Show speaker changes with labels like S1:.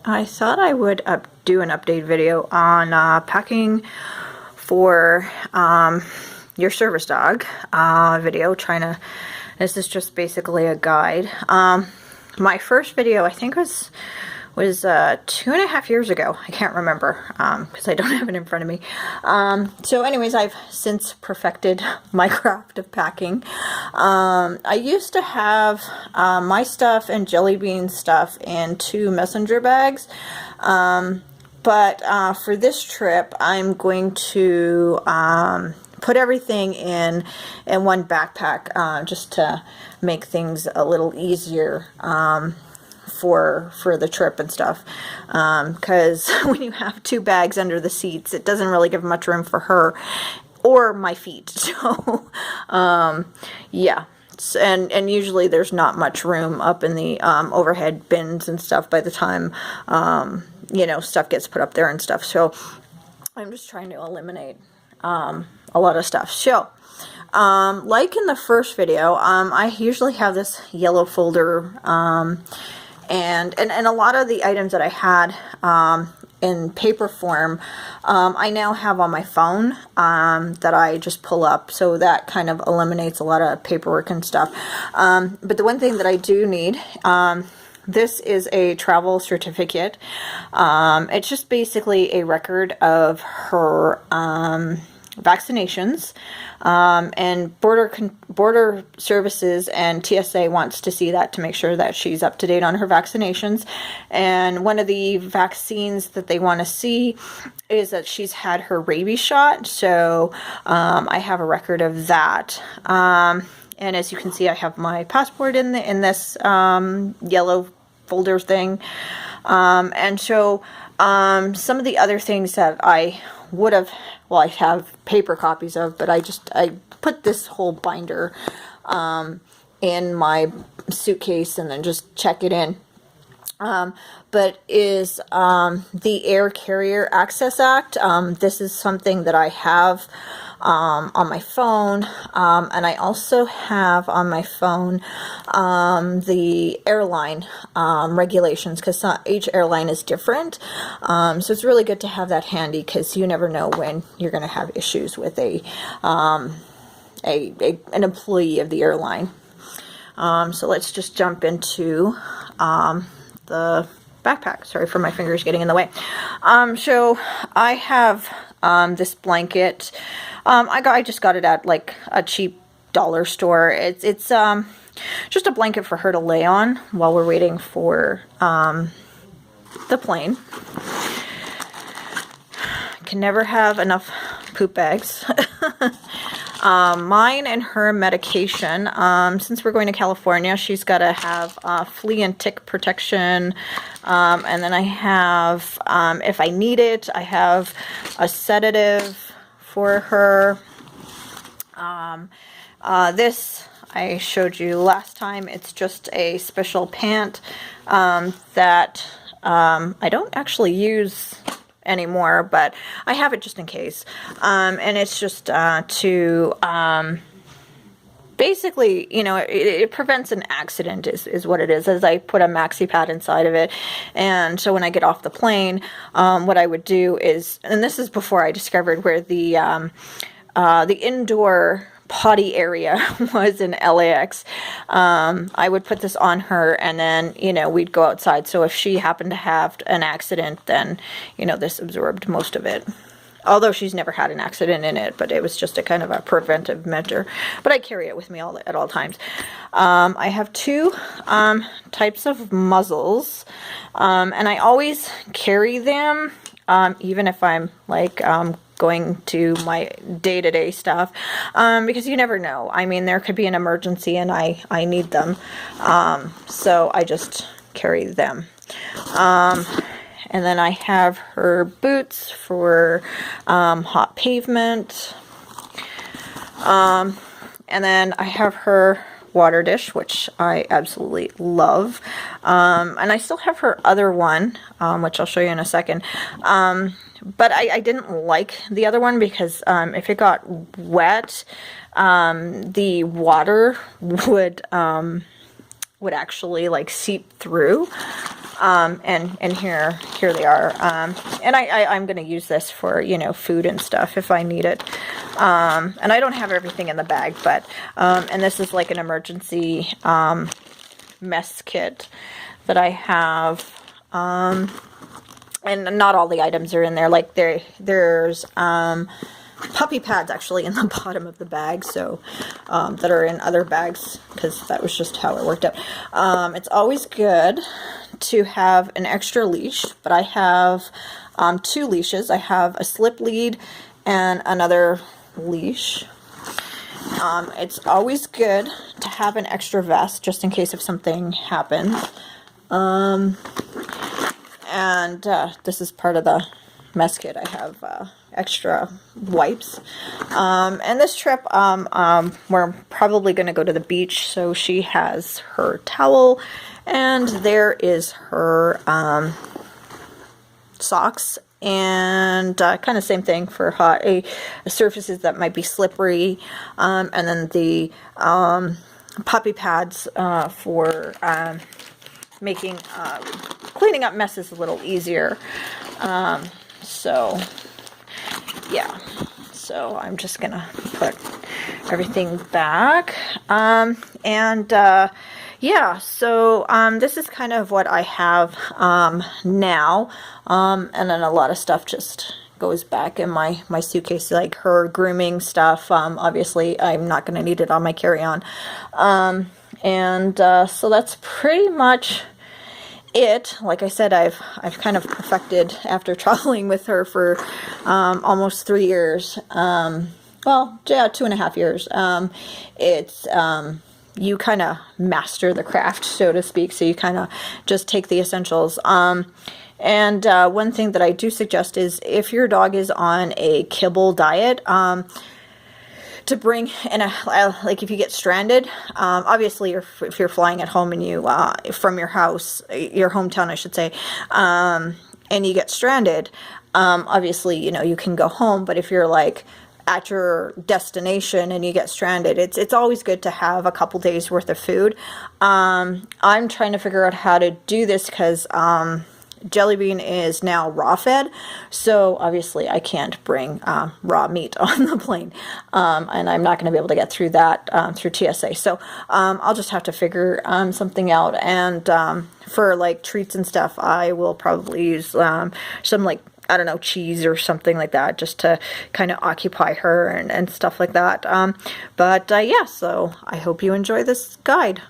S1: I thought I would do an update video on packing for your service dog video. This is just basically a guide. My first video, I think, was 2.5 years ago. I can't remember because I don't have it in front of me. So anyways, I've since perfected my craft of packing. I used to have my stuff and Jelly Bean's stuff in 2 messenger bags. But for this trip, I'm going to put everything in one backpack just to make things a little easier for the trip and stuff, because when you have 2 bags under the seats, it doesn't really give much room for her or my feet. So yeah, and usually there's not much room up in the overhead bins and stuff by the time you know, stuff gets put up there and stuff. So I'm just trying to eliminate a lot of stuff. So like in the first video, I usually have this yellow folder, and a lot of the items that I had in paper form, I now have on my phone that I just pull up, so that kind of eliminates a lot of paperwork and stuff. But the one thing that I do need, this is a travel certificate. It's just basically a record of her vaccinations, and border services and TSA wants to see that to make sure that she's up to date on her vaccinations. And one of the vaccines that they want to see is that she's had her rabies shot. So I have a record of that. And as you can see, I have my passport in this yellow folder thing. And so some of the other things that I would have, well, I have paper copies of, but I put this whole binder in my suitcase and then just check it in. But is the Air Carrier Access Act. This is something that I have on my phone, and I also have on my phone the airline regulations, because each airline is different. So it's really good to have that handy, because you never know when you're going to have issues with an employee of the airline. So let's just jump into the backpack. Sorry for my fingers getting in the way. So I have this blanket. I just got it at like a cheap dollar store. It's just a blanket for her to lay on while we're waiting for the plane. Can never have enough poop bags. Mine and her medication. Since we're going to California, she's got to have flea and tick protection. And then I have, if I need it, I have a sedative for her. This I showed you last time. It's just a special pant that I don't actually use anymore, but I have it just in case. And it's just to basically, you know, it prevents an accident is what it is, as I put a maxi pad inside of it. And so when I get off the plane, what I would do is, and this is before I discovered where the indoor potty area was in LAX, I would put this on her, and then, you know, we'd go outside. So if she happened to have an accident, then, you know, this absorbed most of it. Although she's never had an accident in it, but it was just a kind of a preventive measure. But I carry it with me at all times. I have 2 types of muzzles, and I always carry them, even if I'm like going to my day-to-day stuff, because you never know. I mean, there could be an emergency and I need them, so I just carry them. And then I have her boots for hot pavement. And then I have her water dish, which I absolutely love. And I still have her other one, which I'll show you in a second. But I didn't like the other one because if it got wet, the water would actually like seep through. And here they are. And I'm going to use this for, you know, food and stuff if I need it. And I don't have everything in the bag, but, and this is like an emergency, mess kit that I have. And not all the items are in there. Like there's, puppy pads actually in the bottom of the bag, so that are in other bags, because that was just how it worked out. It's always good to have an extra leash, but I have 2 leashes. I have a slip lead and another leash. It's always good to have an extra vest just in case if something happens. And this is part of the mess kit. I have extra wipes. And this trip, we're probably going to go to the beach, so she has her towel, and there is her socks, and kind of same thing for hot surfaces that might be slippery, and then the puppy pads for making cleaning up messes a little easier. So yeah, so I'm just gonna put everything back, yeah, so this is kind of what I have now, and then a lot of stuff just goes back in my suitcase, like her grooming stuff. Obviously I'm not going to need it on my carry-on, so that's pretty much it. Like I said, I've kind of perfected after traveling with her for almost 3 years. Well, yeah, 2.5 years. It's you kind of master the craft, so to speak. So you kind of just take the essentials. And one thing that I do suggest is if your dog is on a kibble diet, to bring in like if you get stranded, obviously if you're flying at home and you from your house, your hometown I should say, and you get stranded, obviously, you know, you can go home. But if you're like at your destination and you get stranded, it's always good to have a couple days worth of food. I'm trying to figure out how to do this because Jellybean is now raw fed, so obviously I can't bring raw meat on the plane, and I'm not going to be able to get through that through TSA, so I'll just have to figure something out. And for like treats and stuff, I will probably use some, like, I don't know, cheese or something like that, just to kind of occupy her and stuff like that. But yeah, so I hope you enjoy this guide.